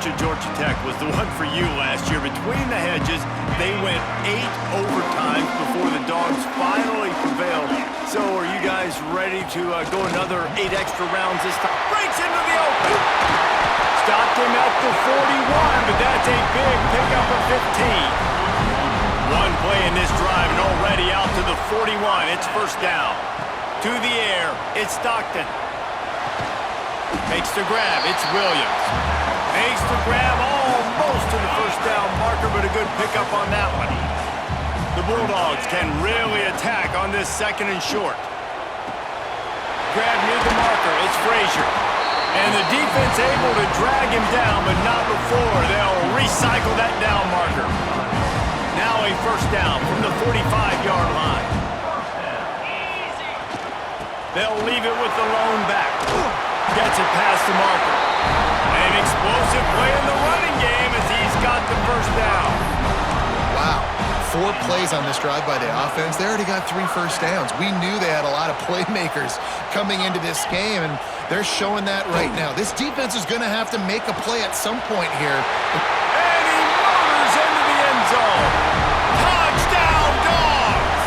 coach of Georgia Tech was the one for you last year. Between the hedges, they went 8 overtimes before the Dogs finally prevailed. So are you guys ready to go another 8 extra rounds this time? Breaks into the open. Stopped him at the 41, but that's a big pickup of 15. One play in this drive and already out to the 41. It's first down. To the air, it's Stockton. Makes the grab, it's Williams. Makes the grab almost to the first down marker, but a good pickup on that one. The Bulldogs can really attack on this second and short. Grab near the marker, it's Frazier. And the defense able to drag him down, but not before they'll recycle that down marker. Now a first down from the 45-yard line. They'll leave it with the lone back. Gets it past the marker. An explosive play in the running game as he's got the first down. Wow. 4 plays on this drive by the offense. They already got 3 first downs. We knew they had a lot of playmakers coming into this game, and they're showing that right now. This defense is going to have to make a play at some point here. And he motors into the end zone. Touchdown, Dogs!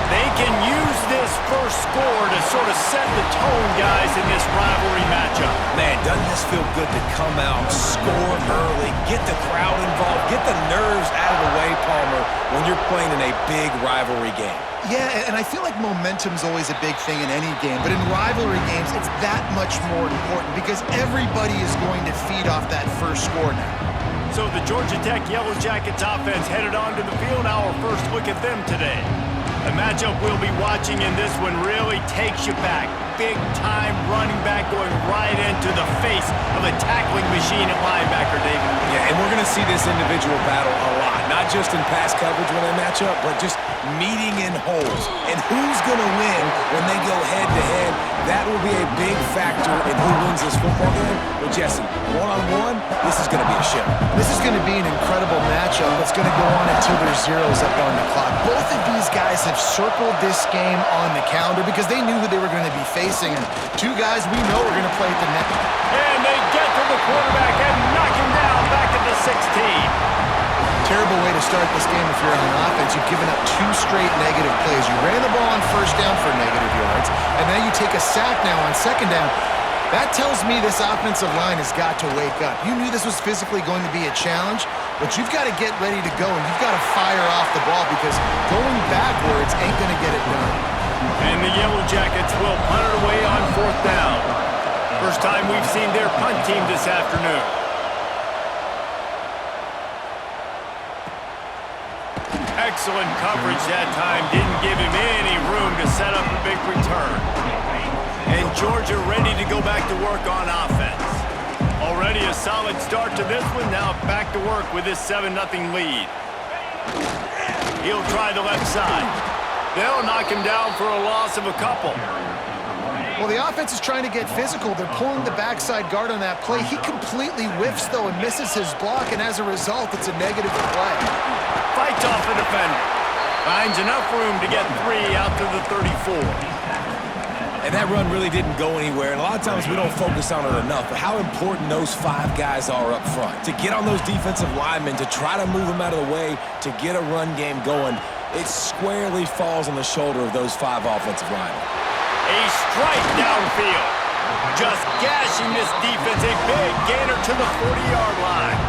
They can use this first score to sort of set the tone, guys, in this rivalry matchup. Man, doesn't this feel good to come out, score early, get the crowd involved, get the nerves out of the way, Palmer, when you're playing in a big rivalry game? Yeah, and I feel like momentum's always a big thing in any game, but in rivalry games, it's that much more important because everybody is going to feed off that first score now. So the Georgia Tech Yellow Jackets offense headed onto the field. Our first look at them today. The matchup we'll be watching in this one really takes you back. Big-time running back going right into the face of a tackling machine at linebacker, David. Yeah, and we're going to see this individual battle a lot. Not just in pass coverage when they match up, but just meeting in holes. And who's going to win when they go head-to-head? That will be a big factor in who wins this football game. But, Jesse, one-on-one, this is going to be a show. This is going to be an incredible matchup that's going to go on until there's zeros up on the clock. Both of these guys have circled this game on the calendar because they knew who they were going to be facing. And 2 guys we know are going to play at the net. And they get to the quarterback and knock him down back at the 16. Terrible way to start this game if you're on offense. You've given up 2 straight negative plays. You ran the ball on first down for negative yards, and then you take a sack now on second down. That tells me this offensive line has got to wake up. You knew this was physically going to be a challenge, but you've got to get ready to go, and you've got to fire off the ball because going backwards ain't going to get it done. And the Yellow Jackets will punt it away on 4th down. First time we've seen their punt team this afternoon. Excellent coverage that time. Didn't give him any room to set up a big return. And Georgia ready to go back to work on offense. Already a solid start to this one. Now back to work with this 7-0 lead. He'll try the left side. They'll knock him down for a loss of a couple. Well, the offense is trying to get physical. They're pulling the backside guard on that play. He completely whiffs, though, and misses his block, and as a result, it's a negative play. Fights off the defender. Finds enough room to get 3 out to the 34. And that run really didn't go anywhere, and a lot of times we don't focus on it enough, but how important those 5 guys are up front. To get on those defensive linemen, to try to move them out of the way, to get a run game going, it squarely falls on the shoulder of those 5 offensive linemen. A strike downfield. Just gashing this defense. A big gainer to the 40-yard line.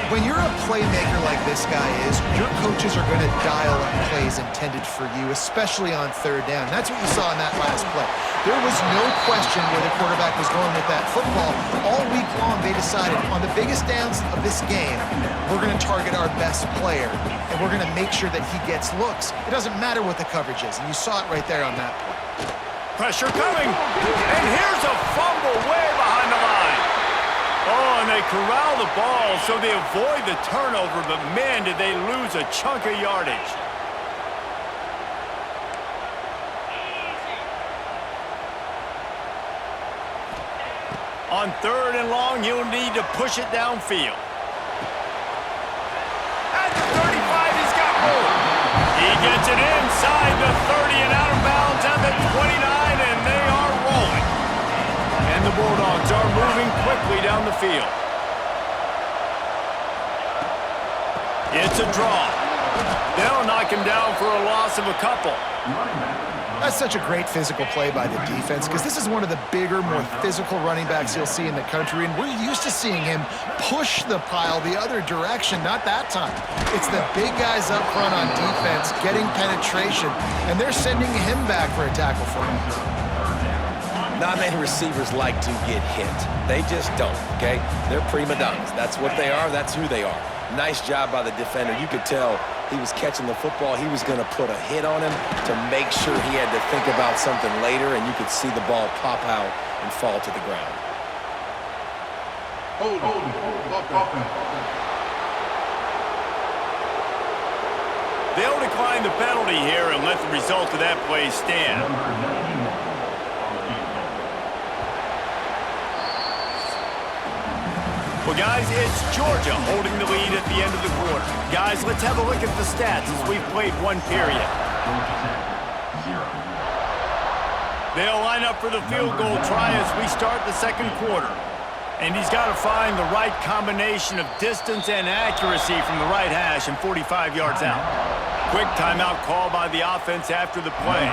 When you're a playmaker like this guy is, your coaches are going to dial up plays intended for you, especially on 3rd down. That's what you saw in that last play. There was no question where the quarterback was going with that football. All week long, they decided on the biggest downs of this game, we're going to target our best player, and we're going to make sure that he gets looks. It doesn't matter what the coverage is, and you saw it right there on that play. Pressure coming, and here's a fumble way behind the line. Oh, and they corral the ball, so they avoid the turnover, but man, did they lose a chunk of yardage. On 3rd and long, he'll need to push it downfield. At the 35, he's got room. He gets it inside the 30 and out of bounds at the 29, and they are rolling. And the Bulldogs are moving quickly down the field. It's a draw. They'll knock him down for a loss of a couple. That's such a great physical play by the defense because this is one of the bigger, more physical running backs you'll see in the country, and we're used to seeing him push the pile the other direction. Not that time. It's the big guys up front on defense getting penetration, and they're sending him back for a tackle for him. Not many receivers like to get hit. They just don't, okay? They're prima donnas. That's what they are. That's who they are. Nice job by the defender. You could tell he was catching the football. He was going to put a hit on him to make sure he had to think about something later, and you could see the ball pop out and fall to the ground. They'll decline the penalty here and let the result of that play stand. Well, guys, it's Georgia holding the lead at the end of the quarter. Guys, let's have a look at the stats as we've played one period. They'll line up for the field goal try as we start the second quarter. And he's got to find the right combination of distance and accuracy from the right hash and 45 yards out. Quick timeout call by the offense after the play.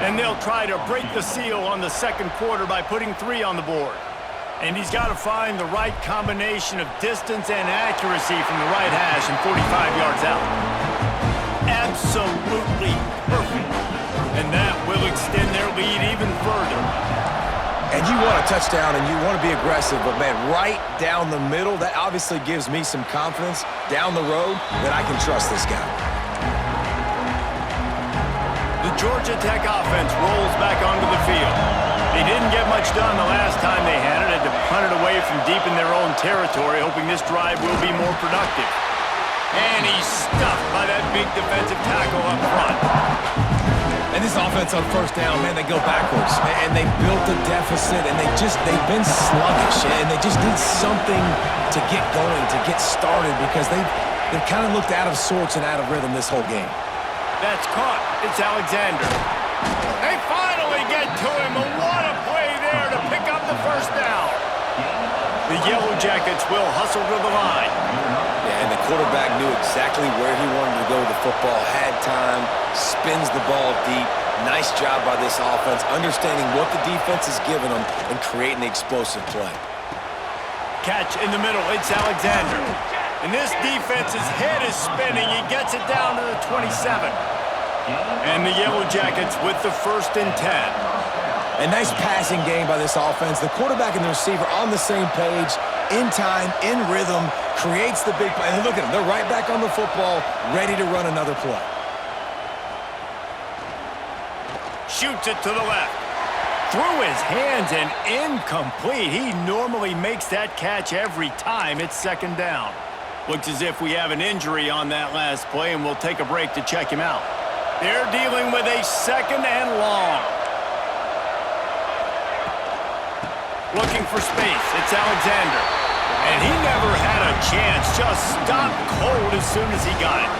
And they'll try to break the seal on the second quarter by putting 3 on the board. And he's got to find the right combination of distance and accuracy from the right hash and 45 yards out. Absolutely perfect. And that will extend their lead even further. And you want a touchdown and you want to be aggressive, but, man, right down the middle, that obviously gives me some confidence down the road that I can trust this guy. The Georgia Tech offense rolls back onto the field. They didn't get much done the last time they had it. Had to punt it away from deep in their own territory, hoping this drive will be more productive. And he's stuffed by that big defensive tackle up front. And this offense on first down, man, they go backwards. And they built a deficit, and they've been sluggish. And they just need something to get going, to get started, because they've kind of looked out of sorts and out of rhythm this whole game. That's caught. It's Alexander. They finally get to him. And what a play there to pick up the first down. The Yellow Jackets will hustle to the line. Yeah, and the quarterback knew exactly where he wanted to go with the football, had time, spins the ball deep. Nice job by this offense, understanding what the defense is giving them and creating the explosive play. Catch in the middle. It's Alexander. And this defense's head is spinning. He gets it down to the 27. And the Yellow Jackets with the 1st and 10. A nice passing game by this offense. The quarterback and the receiver on the same page, in time, in rhythm, creates the big play. And look at them. They're right back on the football, ready to run another play. Shoots it to the left. Through his hands and incomplete. He normally makes that catch every time. It's 2nd down. Looks as if we have an injury on that last play, and we'll take a break to check him out. They're dealing with a 2nd and long. Looking for space. It's Alexander. And he never had a chance. Just stopped cold as soon as he got it.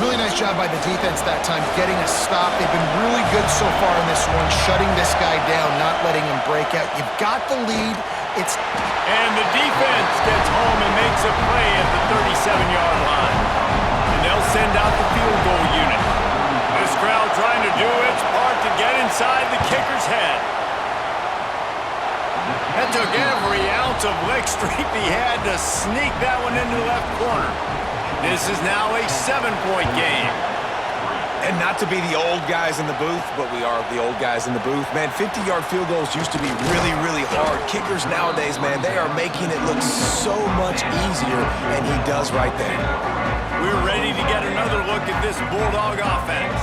Really nice job by the defense that time, getting a stop. They've been really good so far in this one, shutting this guy down, not letting him break out. You've got the lead. And the defense gets home and makes a play at the 37-yard line. And they'll send out the field goal unit. This crowd trying to do its part to get inside the kicker's head. That took every ounce of leg strength he had to sneak that one into the left corner. This is now a 7-point game. And not to be the old guys in the booth, but we are the old guys in the booth. Man, 50-yard field goals used to be really, really hard. Kickers nowadays, man, they are making it look so much easier, and he does right there. We're ready to get another look at this Bulldog offense.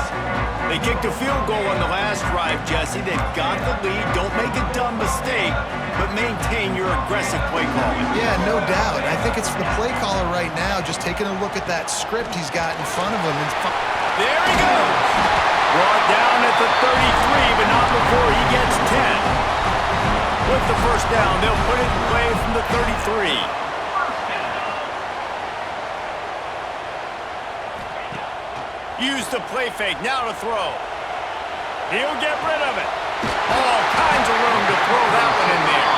They kicked a field goal on the last drive, Jesse. They've got the lead. Don't make a dumb mistake, but maintain your aggressive play calling. Yeah, no doubt. I think it's the play caller right now just taking a look at that script he's got in front of him. There he goes. Brought down at the 33, but not before he gets 10. With the first down, they'll put it in play from the 33. Use the play fake, now to throw. He'll get rid of it. All kinds of room to throw that one in there.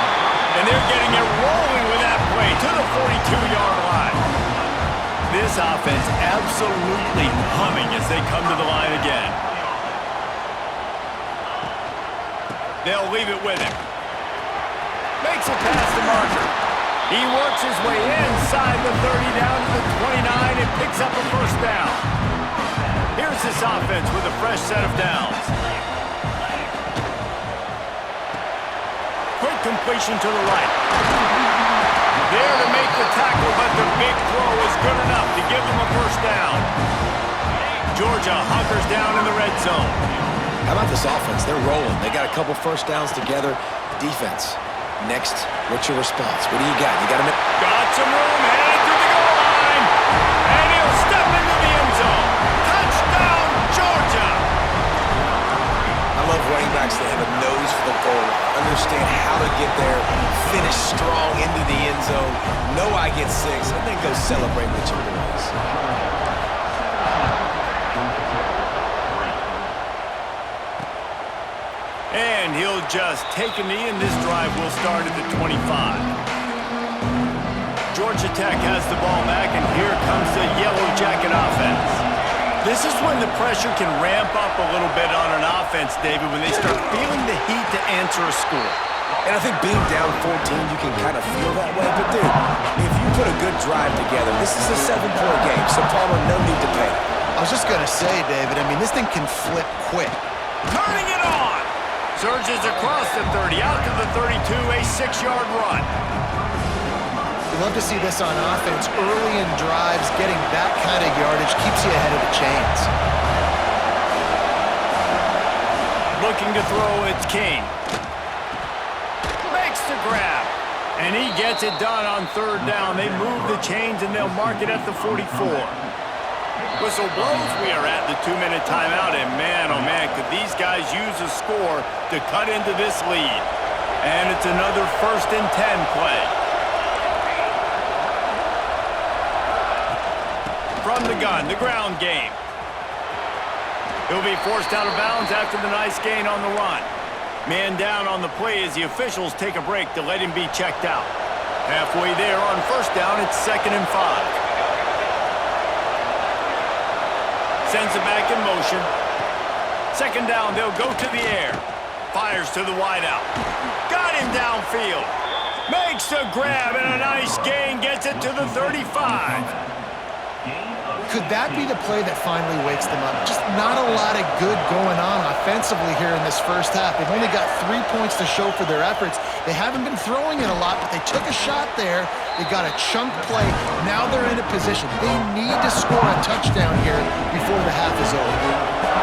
And they're getting it rolling with that play to the 42-yard line. This offense absolutely humming as they come to the line again. They'll leave it with him. Makes it past the marker. He works his way inside the 30 down to the 29 and picks up a first down. Here's this offense with a fresh set of downs. Quick completion to the right. There to make the tackle, but the big throw is good enough to give them a first down. Georgia hunkers down in the red zone. How about this offense? They're rolling. They got a couple first downs together. Defense. Next, what's your response? What do you got? You got him. Got some room, headed to the goal line. And he'll step into the end zone. Touchdown, Georgia! I love running backs that have a nose for the goal line. Understand how to get there, finish strong into the end zone, know I get 6, and then go celebrate with your boys. And he'll just take a knee, and this drive will start at the 25. Georgia Tech has the ball back, and here comes the Yellow Jacket offense. This is when the pressure can ramp up a little bit on an offense, David, when they start feeling the heat to answer a score. And I think being down 14, you can kind of feel that way. But, dude, if you put a good drive together, this is a 7-point game, so Palmer, no need to panic. I was just going to say, David, I mean, this thing can flip quick. Turning it on! Surges across the 30, out to the 32, a 6-yard run. We love to see this on offense. Early in drives, getting that kind of yardage keeps you ahead of the chains. Looking to throw, it's King. Makes the grab. And he gets it done on third down. They move the chains, and they'll mark it at the 44. Whistle blows. We are at the 2-minute timeout, and man, oh man, could these guys use a score to cut into this lead. And it's another 1st and 10 play. From the gun, the ground game. He'll be forced out of bounds after the nice gain on the run. Man down on the play as the officials take a break to let him be checked out. Halfway there on first down, it's 2nd and 5. Sends it back in motion. 2nd down, they'll go to the air. Fires to the wideout. Got him downfield. Makes a grab and a nice gain. Gets it to the 35. Could that be the play that finally wakes them up? Just not a lot of good going on offensively here in this first half. They've only got 3 points to show for their efforts. They haven't been throwing it a lot, but they took a shot there. They got a chunk play. Now they're in a position. They need to score a touchdown here before the half is over.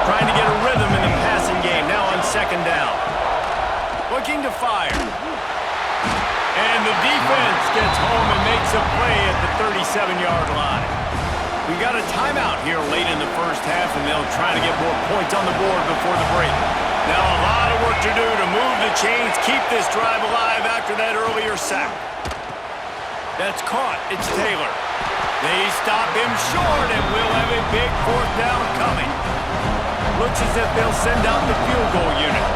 Trying to get a rhythm in the passing game. Now on 2nd down. Looking to fire. And the defense gets home and makes a play at the 37-yard line. We got a timeout here late in the first half, and they'll try to get more points on the board before the break. Now a lot of work to do to move the chains, keep this drive alive after that earlier sack. That's caught. It's Taylor. They stop him short, and we'll have a big 4th down coming. Looks as if they'll send out the field goal unit.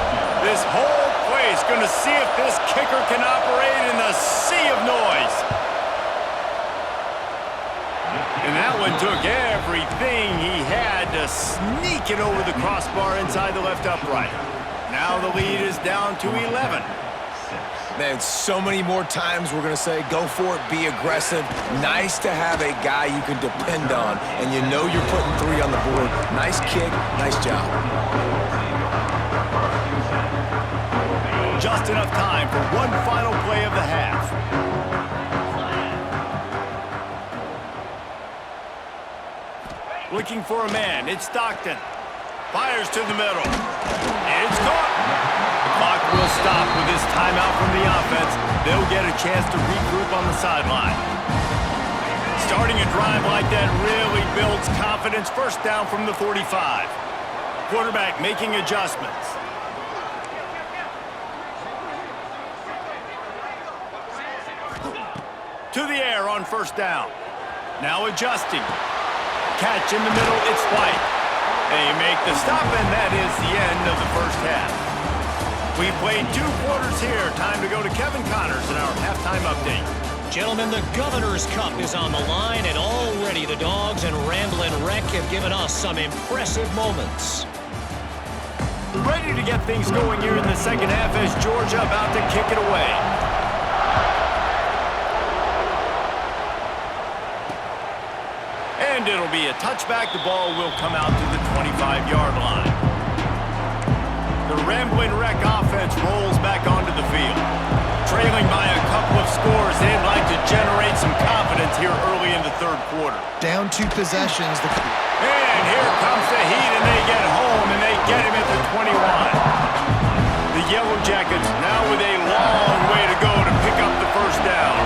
This whole play is going to see if this kicker can operate in the sea of noise. And that one took everything he had to sneak it over the crossbar inside the left upright. Now the lead is down to 11. Man, so many more times we're going to say, go for it, be aggressive. Nice to have a guy you can depend on, and you know you're putting 3 on the board. Nice kick, nice job. Just enough time for one final play of the half. Looking for a man, it's Stockton. Fires to the middle. It's caught. The clock will stop with this timeout from the offense. They'll get a chance to regroup on the sideline. Starting a drive like that really builds confidence. First down from the 45. Quarterback making adjustments. To the air on first down. Now adjusting. Catch in the middle, it's White. They make the stop, and that is the end of the first half. We played 2 quarters here. Time to go to Kevin Connors in our halftime update. Gentlemen, the Governor's Cup is on the line, and already the Dogs and Ramblin' Wreck have given us some impressive moments. Ready to get things going here in the second half as Georgia about to kick it away. And it'll be a touchback. The ball will come out to the 25-yard line. The Ramblin' Wreck offense rolls back onto the field. Trailing by a couple of scores, they'd like to generate some confidence here early in the third quarter. Down 2 possessions. And here comes the heat, and they get home, and they get him at the 21. The Yellow Jackets now with a long way to go to pick up the first down.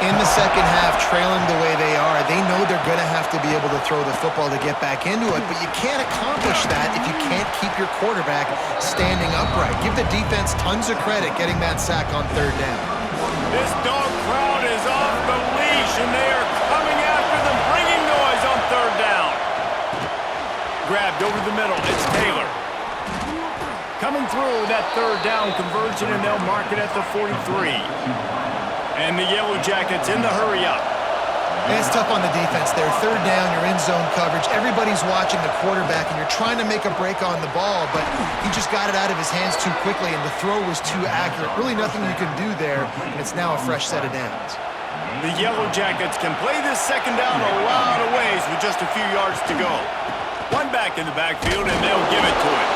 In the second half, trailing the way they are, they know they're going to have to be able to throw the football to get back into it, but you can't accomplish that if you can't keep your quarterback standing upright. Give the defense tons of credit getting that sack on third down. This dog crowd is off the leash, and they are coming after them, bringing noise on third down. Grabbed over the middle, it's Taylor. Coming through that third down conversion, and they'll mark it at the 43. And the Yellow Jackets in the hurry-up. It's tough on the defense there. Third down, you're in zone coverage. Everybody's watching the quarterback, and you're trying to make a break on the ball, but he just got it out of his hands too quickly, and the throw was too accurate. Really nothing you can do there, and it's now a fresh set of downs. The Yellow Jackets can play this second down a lot of ways with just a few yards to go. One back in the backfield, and they'll give it to him.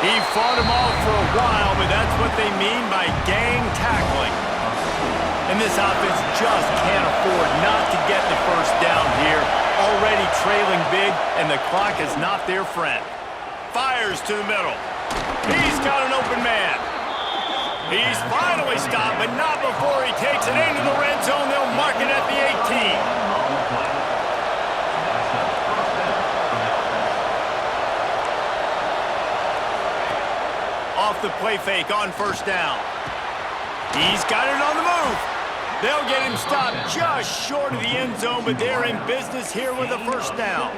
He fought him off for a while, but that's what they mean by gang tackling. And this offense just can't afford not to get the first down here. Already trailing big, and the clock is not their friend. Fires to the middle. He's got an open man. He's finally stopped, but not before he takes it into the red zone. They'll mark it at the 18. Off the play fake on first down. He's got it on the move. They'll get him stopped just short of the end zone, but they're in business here with a first down.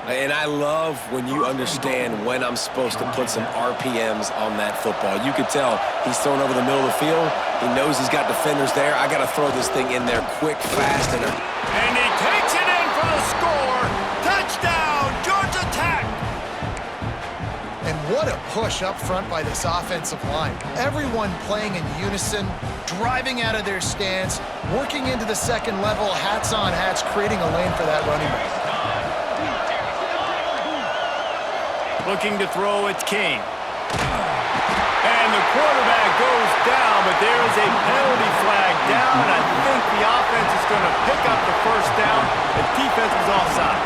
And I love when you understand when I'm supposed to put some RPMs on that football. You could tell he's thrown over the middle of the field. He knows he's got defenders there. I got to throw this thing in there quick, fast, and he takes it in for the score. Touchdown, Georgia Tech. And what a push up front by this offensive line. Everyone playing in unison, driving out of their stance, working into the second level, hats on hats, creating a lane for that running back. Looking to throw, it's King. And the quarterback goes down, but there is a penalty flag down. I think the offense is going to pick up the first down. The defense was offside.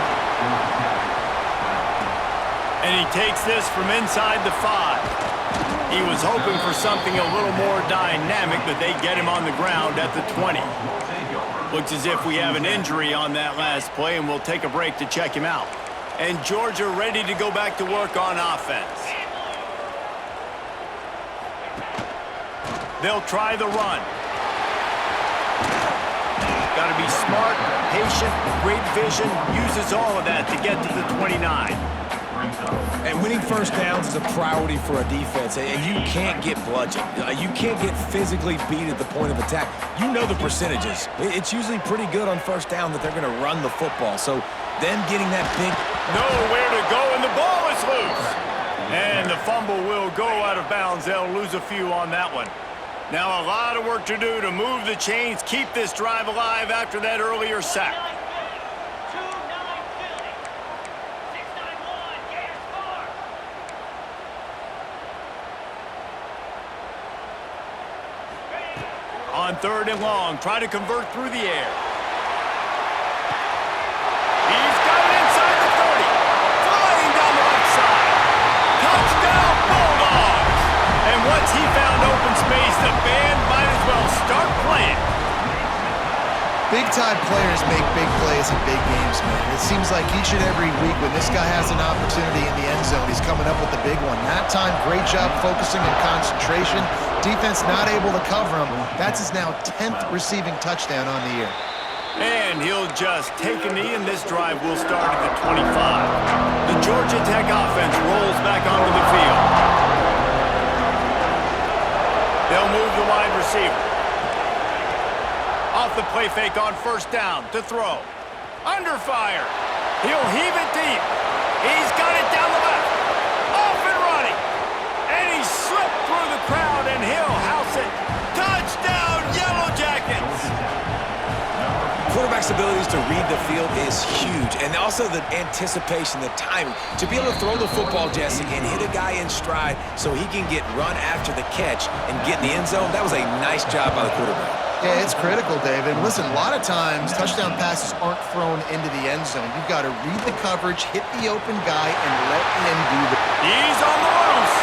And he takes this from inside the 5. He was hoping for something a little more dynamic, but they get him on the ground at the 20. Looks as if we have an injury on that last play, and we'll take a break to check him out. And Georgia ready to go back to work on offense. They'll try the run. Got to be smart, patient, great vision, uses all of that to get to the 29. And winning first downs is a priority for a defense, and you can't get bludgeoned. You can't get physically beat at the point of attack. You know the percentages. It's usually pretty good on first down that they're going to run the football. So then getting that big... Nowhere to go, and the ball is loose. And the fumble will go out of bounds. They'll lose a few on that one. Now a lot of work to do to move the chains, keep this drive alive after that earlier sack. On third and long, try to convert through the air. He's got it inside the 30. Flying down the left side. Touchdown, Bulldogs! And once he found open space, the band might as well start playing. Big-time players make big plays in big games, man. It seems like each and every week when this guy has an opportunity in the end zone, he's coming up with the big one. That time, great job focusing and concentration. Defense not able to cover him. That's his now 10th receiving touchdown on the year. And he'll just take a knee, and this drive will start at the 25. The Georgia Tech offense rolls back onto the field. They'll move the wide receiver. Off the play fake on first down to throw. Under fire. He'll heave it deep. He's got it down the left. Off and running. And he slipped through the crowd, and he'll house it. Touchdown, Yellow Jackets! Quarterback's abilities to read the field is huge, and also the anticipation, the timing. To be able to throw the football, Jesse, and hit a guy in stride so he can get run after the catch and get in the end zone, that was a nice job by the quarterback. Yeah, it's critical, David. Listen, a lot of times touchdown passes aren't thrown into the end zone. You've got to read the coverage, hit the open guy, and let him do the... He's on the loose.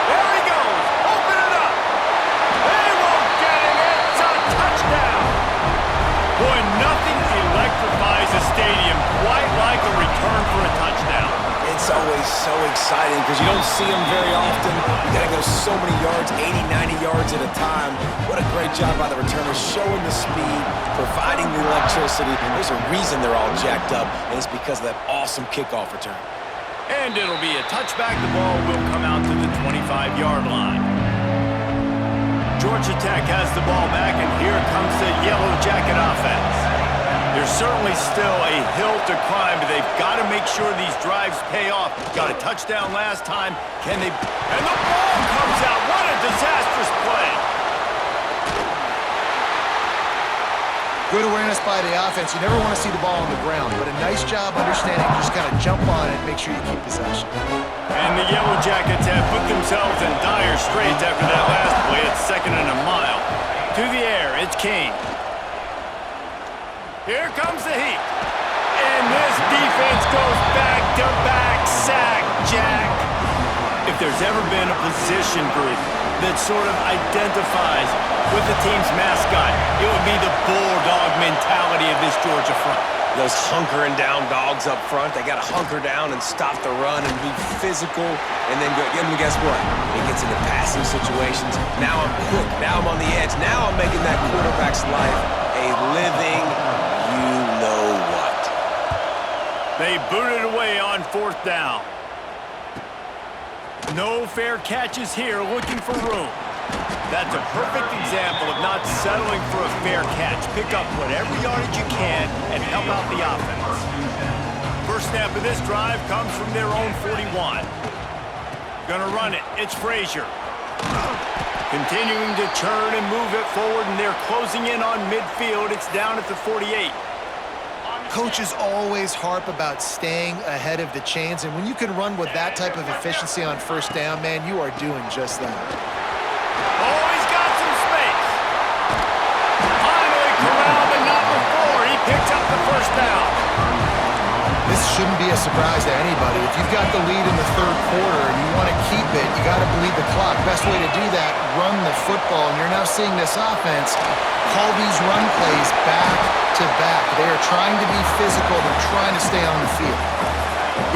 There he goes. Open it up. They won't get him. It's a touchdown. Boy, nothing electrifies a stadium quite like a return for a touchdown. It's always so exciting because you don't see them very often. You got to go so many yards, 80, 90 yards at a time. What a great job by the returners, showing the speed, providing the electricity. There's a reason they're all jacked up, and it's because of that awesome kickoff return. And it'll be a touchback. The ball will come out to the 25-yard line. Georgia Tech has the ball back, and here comes the Yellow Jacket offense. There's certainly still a hill to climb, but they've got to make sure these drives pay off. Got a touchdown last time. Can they... And the ball comes out. What a disastrous play. Good awareness by the offense. You never want to see the ball on the ground, but a nice job understanding. You just got to jump on it and make sure you keep possession. And the Yellow Jackets have put themselves in dire straits after that last play. It's 2nd and a mile. To the air, it's King. Here comes the heat. And this defense goes back-to-back sack, Jack. If there's ever been a position group that sort of identifies with the team's mascot, it would be the bulldog mentality of this Georgia front. Those hunkering down dogs up front, they got to hunker down and stop the run and be physical and then go. And guess what? It gets into passing situations. Now I'm quick. Now I'm on the edge. Now I'm making that quarterback's life a living you-know-what. They boot it away on 4th down. No fair catches here, looking for room. That's a perfect example of not settling for a fair catch. Pick up whatever yardage you can and help out the offense. First snap of this drive comes from their own 41. Gonna run it. It's Frazier. Continuing to churn and move it forward, and they're closing in on midfield. It's down at the 48. Coaches always harp about staying ahead of the chains, and when you can run with that type of efficiency on first down, man, you are doing just that. Oh, he's got some space. Finally corralled, but not before. He picks up the first down. This shouldn't be a surprise to anybody. If you've got the lead in the 3rd quarter and you want to keep it, you got to bleed the clock. Best way to do that, run the football. And you're now seeing this offense call these run plays back to back. They are trying to be physical. They're trying to stay on the field.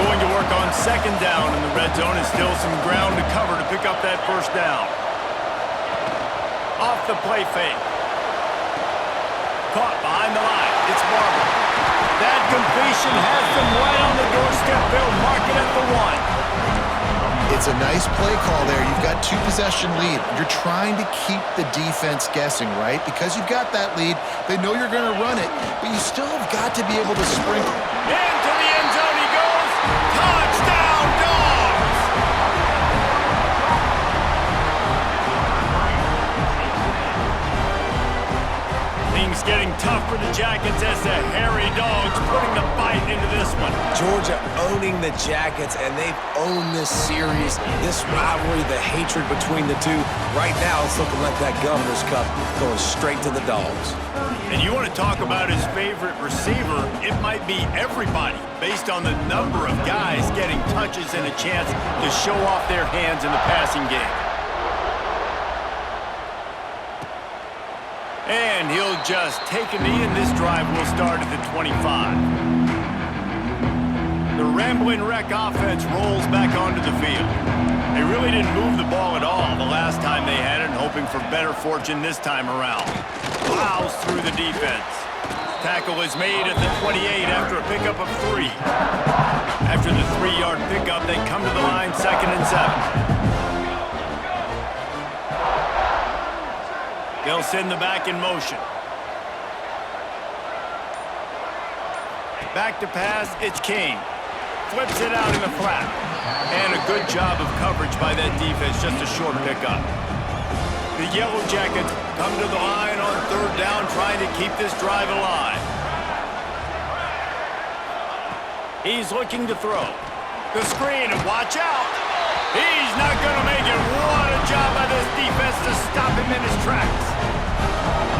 Going to work on 2nd down in the red zone, and still some ground to cover to pick up that first down. Off the play fake. Caught behind the line. It's Barber. That completion has them right on the doorstep. They'll mark it at the 1. It's a nice play call there. You've got 2-possession lead. You're trying to keep the defense guessing, right? Because you've got that lead, they know you're going to run it, but you still have got to be able to sprinkle. Into the end zone he goes. Touchdown, Dogs! Things getting tough for the Jackets as the hairy Dogs putting the bite into this one. Georgia owning the Jackets, and they've owned this series, this rivalry, the hatred between the two. Right now, it's looking like that Governor's Cup going straight to the Dogs. And you want to talk about his favorite receiver, it might be everybody, based on the number of guys getting touches and a chance to show off their hands in the passing game. And he'll just take a knee, and this drive will start at the 25. The Ramblin' Wreck offense rolls back onto the field. They really didn't move the ball at all the last time they had it, hoping for better fortune this time around. Plows through the defense. Tackle is made at the 28 after a pickup of 3. After the 3-yard pickup, they come to the line 2nd and 7. They'll send the back in motion. Back to pass, it's King. Flips it out in the flat. And a good job of coverage by that defense, just a short pickup. The Yellow Jackets come to the line on third down, trying to keep this drive alive. He's looking to throw. The screen, and watch out! He's not going to make it. What a job by this defense to stop him in his tracks.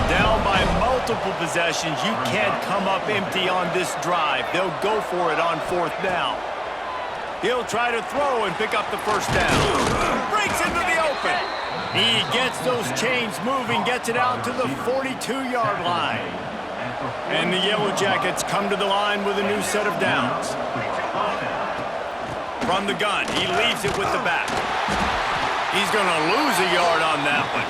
Down by multiple possessions, you can't come up empty on this drive. They'll go for it on fourth down. He'll try to throw and pick up the first down. Breaks into the open. He gets those chains moving, gets it out to the 42-yard line. And the Yellow Jackets come to the line with a new set of downs. From the gun, he leaves it with the back. He's going to lose a yard on that one.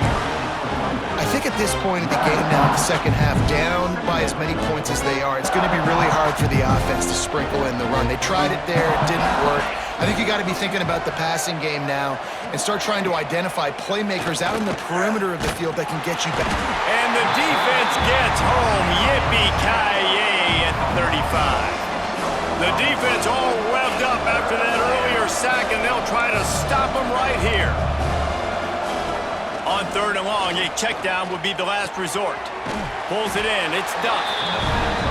I think at this point of the game now, the second half, down by as many points as they are, it's going to be really hard for the offense to sprinkle in the run. They tried it there, it didn't work. I think you got to be thinking about the passing game now and start trying to identify playmakers out in the perimeter of the field that can get you back. And the defense gets home. Yippee-ki-yay at the 35. The defense all revved up after that earlier sack, and they'll try to stop him right here. On third and long, a check down would be the last resort. Pulls it in. It's Duff.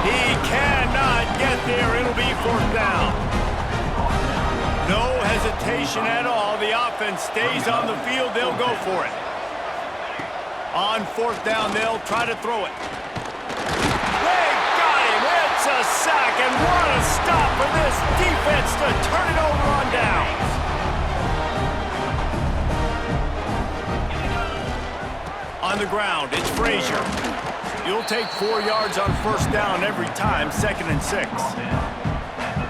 He cannot get there. It'll be fourth down. No hesitation at all. The offense stays on the field. They'll go for it. On fourth down, they'll try to throw it. They got him. It's a sack, and what a stop for this defense to turn it over on downs. On the ground, it's Frazier. You'll take 4 yards on first down every time, 2nd and 6.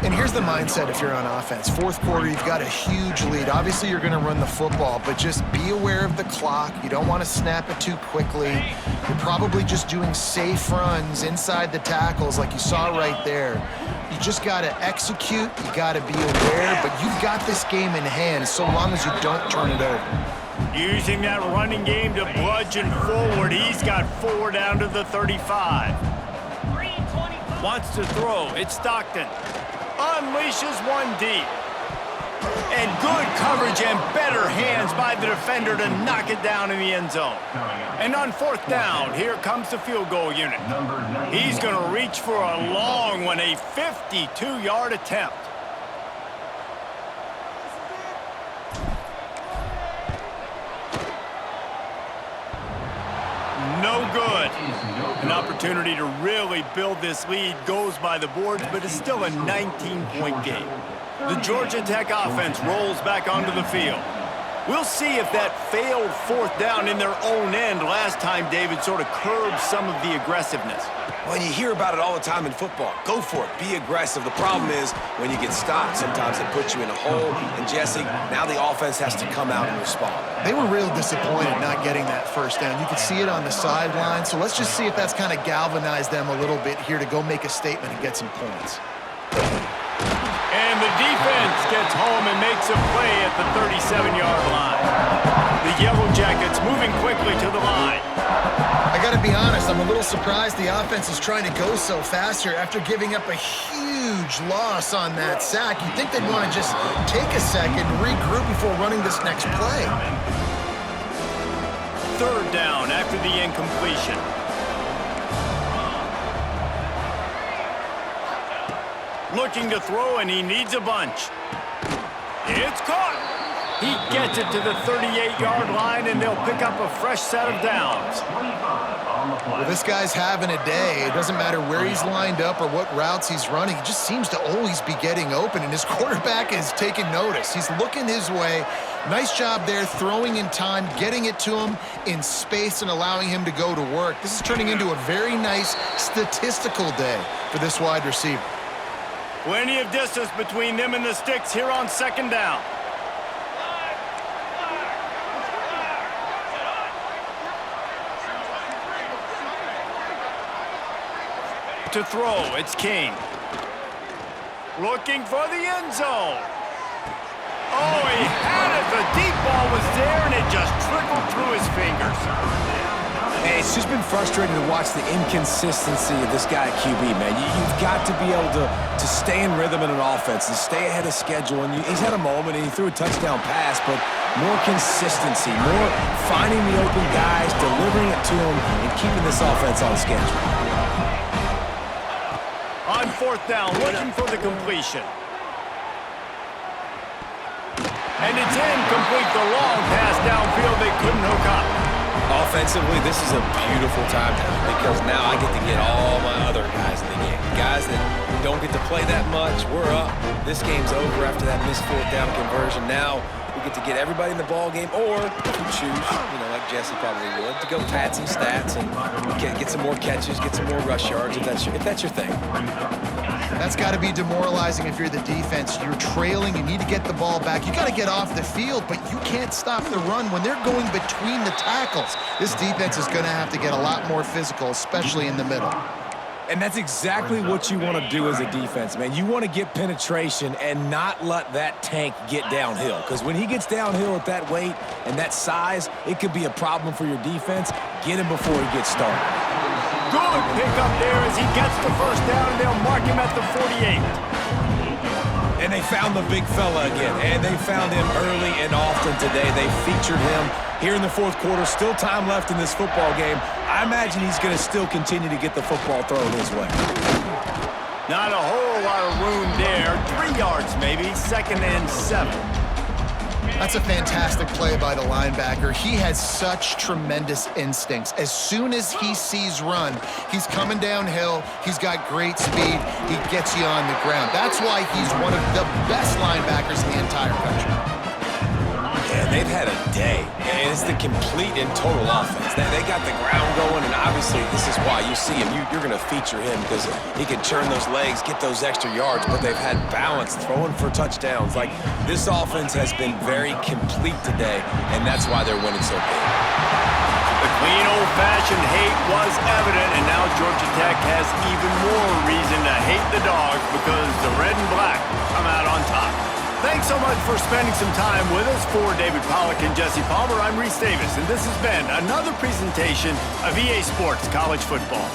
And here's the mindset if you're on offense. Fourth quarter, you've got a huge lead. Obviously, you're going to run the football, but just be aware of the clock. You don't want to snap it too quickly. You're probably just doing safe runs inside the tackles like you saw right there. You just got to execute. You got to be aware, but you've got this game in hand so long as you don't turn it over. Using that running game to bludgeon forward. He's got 4 down to the 35. Wants to throw. It's Stockton. Unleashes one deep. And good coverage and better hands by the defender to knock it down in the end zone. And on fourth down, here comes the field goal unit. He's going to reach for a long one, a 52-yard attempt. No good. An opportunity to really build this lead goes by the boards, but it's still a 19-point game. The Georgia Tech offense rolls back onto the field. We'll see if that failed fourth down in their own end last time, David, sort of curbed some of the aggressiveness. Well, you hear about it all the time in football. Go for it. Be aggressive. The problem is when you get stopped, sometimes it puts you in a hole. And, Jesse, now the offense has to come out and respond. They were real disappointed not getting that first down. You could see it on the sideline. So let's just see if that's kind of galvanized them a little bit here to go make a statement and get some points. And the defense gets home and makes a play at the 37-yard line. The Yellow Jackets moving quickly to the line. I got to be honest, I'm a little surprised the offense is trying to go so fast here after giving up a huge loss on that sack. You'd think they'd want to just take a second and regroup before running this next play. Third down after the incompletion. Looking to throw, and he needs a bunch. It's caught. He gets it to the 38-yard line, and they'll pick up a fresh set of downs. Well, this guy's having a day. It doesn't matter where he's lined up or what routes he's running. He just seems to always be getting open, and his quarterback is taking notice. He's looking his way. Nice job there, throwing in time, getting it to him in space and allowing him to go to work. This is turning into a very nice statistical day for this wide receiver. Plenty of distance between them and the sticks here on second down. To throw, it's King. Looking for the end zone. Oh, he had it. The deep ball was there, and it just trickled through his fingers. It's just been frustrating to watch the inconsistency of this guy at QB, man. You've got to be able to stay in rhythm in an offense and stay ahead of schedule. And he's had a moment, and he threw a touchdown pass, but more consistency, more finding the open guys, delivering it to them, and keeping this offense on schedule. On fourth down, looking for the completion. And it's incomplete. The long pass downfield, they couldn't hook up. Offensively, this is a beautiful time because now I get to get all my other guys in the game. Guys that don't get to play that much, we're up. This game's over after that missed fourth down conversion. Now we get to get everybody in the ball game, or if we choose, like Jesse probably would, to go pad some stats and get some more catches, get some more rush yards if that's your thing. That's got to be demoralizing if you're the defense. You're trailing. You need to get the ball back. You got to get off the field, but you can't stop the run when they're going between the tackles. This defense is going to have to get a lot more physical, especially in the middle. And that's exactly what you want to do as a defense, man. You want to get penetration and not let that tank get downhill. Because when he gets downhill at that weight and that size, it could be a problem for your defense. Get him before he gets started. Good pick up there as he gets the first down, and they'll mark him at the 48. And they found the big fella again, and they found him early and often today. They featured him here in the fourth quarter. Still time left in this football game. I imagine he's going to still continue to get the football thrown his way. Not a whole lot of room there. 3 yards maybe, 2nd and 7. That's a fantastic play by the linebacker. He has such tremendous instincts. As soon as he sees run, he's coming downhill. He's got great speed. He gets you on the ground. That's why he's one of the best linebackers in the entire country. Yeah, they've had a day. And it's the complete and total offense. They got the ground going, and obviously this is why you see him. You're going to feature him because he can turn those legs, get those extra yards, but they've had balance, throwing for touchdowns. Like, this offense has been very complete today, and that's why they're winning so big. The clean old-fashioned hate was evident, and now Georgia Tech has even more reason to hate the Dogs because the red and black come out on top. Thanks so much for spending some time with us. For David Pollack and Jesse Palmer, I'm Reese Davis, and this has been another presentation of EA Sports College Football.